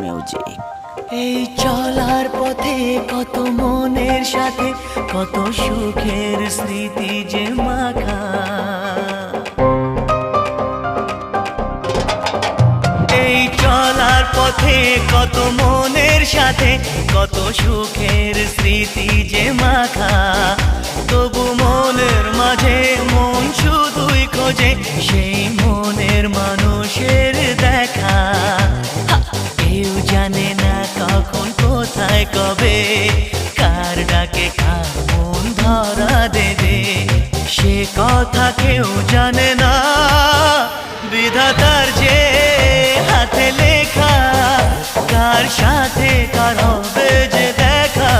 Music. এই চলার পথে কত মনের সাথে কত সুখের স্মৃতি যে মাখা, এই চলার পথে কত মনের সাথে কত সুখের স্মৃতি যে মাখা। তবু মনের মাঝে মন শুধুই খোঁজে সেই মনের মানুষের দেখা। কেউ জানে না কখন কোথায় কবে কার ডাকে কার মন ধরা দেবে, সে কথা কেউ জানে না। বিধাতার যে হাতে লেখা কার সাথে কার হবে যে দেখা।